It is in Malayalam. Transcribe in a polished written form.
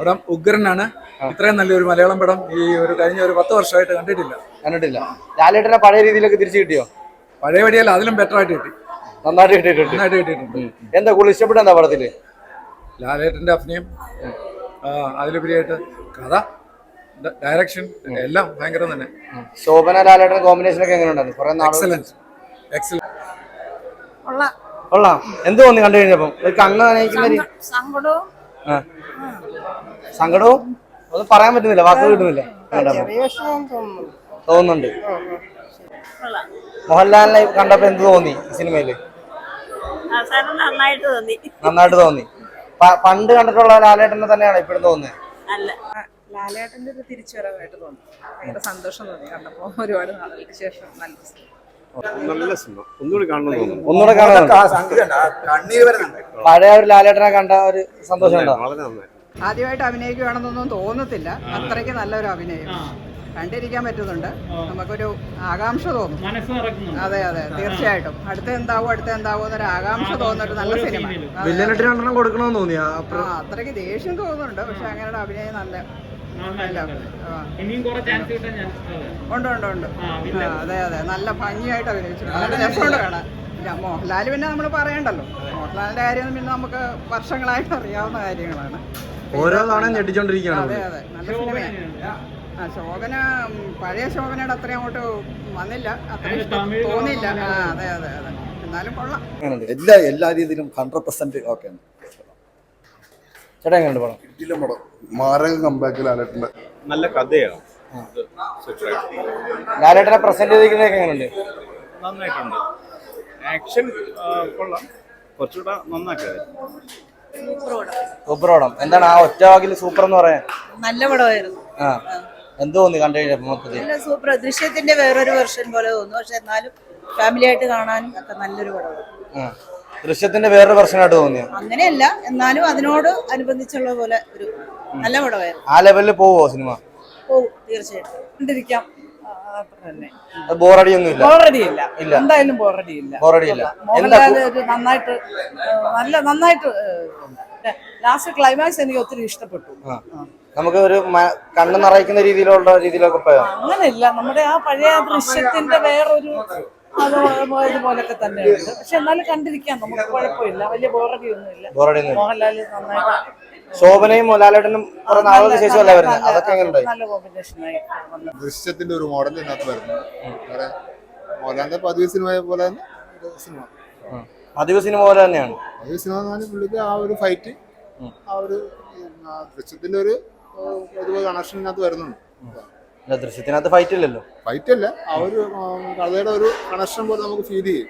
പടം ഉഗ്രനാണ്. ഇത്രയും നല്ലൊരു മലയാളം പടം ഈ ഒരു കഴിഞ്ഞ ഒരു 10 വർഷമായിട്ട് കണ്ടിട്ടില്ല. ലാലേട്ടനെ പഴയ രീതിയിലൊക്കെ തിരിച്ചു കിട്ടിയോ? പഴയ പടിയല്ല, അതിലും ബെറ്റർ ആയിട്ട് കിട്ടി. നന്നായിട്ട് കിട്ടിയിട്ടുണ്ട്. എന്താ കൂടുതൽ ഇഷ്ടപ്പെട്ട എന്താ പടത്തില്? ലാലേട്ടന്റെ അഭിനയം, അതിലുപരിയായിട്ട് കഥ, ഡയറക്ഷൻ എല്ലാം ഭയങ്കരം തന്നെ. ശോഭന ലാലേട്ടൻ കോമ്പിനേഷൻ ഒക്കെ എങ്ങനെ ഉണ്ടായിരുന്നു? എക്സലന്റ്. കൊള്ളാം. എന്ത് തോന്നി കണ്ടു കഴിഞ്ഞപ്പം? കണ്ണ് നനയിക്കുന്ന സങ്കടവും ഒന്നും പറയാൻ പറ്റുന്നില്ല, വാക്കുകൾ കിട്ടുന്നില്ല. തോന്നുന്നുണ്ട്. മോഹൻലാലിനെ കണ്ടപ്പോ എന്ത് തോന്നി സിനിമയില്? നന്നായിട്ട് തോന്നി. പണ്ട് കണ്ടിട്ടുള്ള ലാലേട്ടനെ തന്നെയാണ് ഇപ്പോഴും തോന്നുന്നത്? അല്ല, ലാലേട്ടന്റെ ഒരു തിരിച്ചുവരവായിട്ട് തോന്നി. ഭയങ്കര സന്തോഷം തോന്നി കണ്ടപ്പോ. ഒരുപാട് നാളുകൾക്ക് ശേഷം നല്ല സിനിമ. ഒന്നുകൂടി കാണണം. പഴയ ഒരു ലാലേട്ടനെ കണ്ട ഒരു സന്തോഷം ഉണ്ടോ? വളരെ നന്നായി. ആദ്യമായിട്ട് അഭിനയിക്കുകയാണെന്നൊന്നും തോന്നത്തില്ല. അത്രയ്ക്ക് നല്ലൊരു അഭിനയം കണ്ടിരിക്കാൻ പറ്റുന്നുണ്ട്. നമുക്കൊരു ആകാംക്ഷ തോന്നും. അതെ, തീർച്ചയായിട്ടും. അടുത്ത എന്താവോ എന്നൊരു ആകാംക്ഷ തോന്നുന്നൊരു നല്ല സിനിമ. കൊടുക്കണമെന്ന് തോന്നിയാ? അത്രയ്ക്ക് ദേഷ്യം തോന്നുന്നുണ്ട്. പക്ഷെ അങ്ങനെയുള്ള അഭിനയം നല്ല ഉണ്ട്. അതെ, നല്ല ഭംഗിയായിട്ട് അഭിനയിച്ചിട്ടുണ്ട്. നല്ല രസമുണ്ട് കാണാൻ. മോഹൻലാൽ പിന്നെ നമ്മൾ പറയണ്ടല്ലോ. മോഹൻലാലിന്റെ കാര്യം പിന്നെ നമുക്ക് വർഷങ്ങളായിട്ട് അറിയാവുന്ന കാര്യങ്ങളാണ്. ഓരോ തവണ ഞെട്ടിച്ചോണ്ടിരിക്കുകയാണ്. അതെ, നല്ല സിനിമയാണ്. ശോഭന പഴയ ശോഭനയുടെ അത്രയും അങ്ങോട്ട് വന്നില്ല, അത്രയും തോന്നിയില്ല. അതെ, എന്നാലും കൊള്ളാം. എല്ലാ രീതിയിലും 100% ഓക്കെ. ചേട്ടാ എങ്ങനെയുണ്ട് പടം? പടം മാരക കമ്പാക്ക് ലാലേട്ടൻ്റെ നല്ല കഥയാണ്. ലാലേട്ടനെ പ്രസന്റ് ചെയ്തിരിക്കുന്നതൊക്കെ എങ്ങനെയുണ്ട്? നന്നായിട്ടുണ്ട്. ആക്ഷൻ കൊള്ളാം. കുറച്ചുകൂടെ നന്നാക്കിയത്. സൂപ്പർ പടം. എന്താണ് ആ ഒറ്റ വാക്കിൽ സൂപ്പർ എന്ന് പറയാൻ? നല്ല പടമായിരുന്നു. എന്ത് തോന്നി കണ്ടു കഴിഞ്ഞപ്പോ? സൂപ്പർ. ദൃശ്യത്തിന്റെ വേറൊരു വെർഷൻ പോലെ തോന്നുന്നു. പക്ഷെ എന്നാലും ഫാമിലി ആയിട്ട് കാണാനും ഒക്കെ നല്ലൊരു പടമാണ്. ദൃശ്യത്തിന്റെ വേറൊരു വെർഷനായിട്ട് തോന്നിയോ? അങ്ങനെയല്ല, എന്നാലും അതിനോട് അനുബന്ധിച്ചുള്ള പോലെ ഒരു നല്ല പടമായിരുന്നു. ആ ലെവലിൽ പോവോ സിനിമ? പോകും, തീർച്ചയായിട്ടും. കണ്ടിരിക്കാം. ബോറടിയൊന്നുമില്ല? ബോറടിയില്ല, എന്തായാലും ബോറടിയില്ല. മോഹൻലാൽ നന്നായിട്ട് ലാസ്റ്റ് ക്ലൈമാക്സ് എനിക്ക് ഒത്തിരി ഇഷ്ടപ്പെട്ടു. നമുക്ക് ഒരു കണ്ണ് നിറയ്ക്കുന്ന രീതിയിലൊക്കെ പോയോ? അങ്ങനെയില്ല, നമ്മുടെ ആ പഴയ ദൃശ്യത്തിന്റെ വേറൊരു ഇതുപോലൊക്കെ തന്നെയുണ്ട്. പക്ഷെ എന്നാലും കണ്ടിരിക്കാം, നമുക്ക് കുഴപ്പമില്ല. വലിയ ബോറടിയൊന്നുമില്ല. മോഹൻലാൽ നന്നായിട്ട്. ശോഭനയും ലാലേട്ടനും നാളുകൾക്ക് ശേഷമല്ലേ വരുന്നത്? അതൊക്കെ എങ്ങനെയുണ്ടായി? നല്ല കോമ്പിനേഷനായി. ദൃശ്യത്തിന്റെ ഒരു മോഡൽ ഇതിനകത്ത് വരുന്നു. മോഹൻലാലിന്റെ പതിവ് സിനിമ പോലെ തന്നെ സിനിമ. പതിവ് സിനിമ പോലെ തന്നെയാണ്. പതിവ് സിനിമ എന്ന് പറഞ്ഞാൽ പുള്ളിക്ക് ആ ഒരു ഫൈറ്റ്, ആ ഒരു ദൃശ്യത്തിന്റെ ഒരു കണക്ഷൻ ഇതിനകത്ത് വരുന്നുണ്ട്. ദൃശ്യത്തിനകത്ത് ഫൈറ്റ് ഇല്ലല്ലോ. ഫൈറ്റ് അല്ല, ആ ഒരു കഥയുടെ ഒരു കണക്ഷൻ പോലെ നമുക്ക് ഫീൽ ചെയ്യും.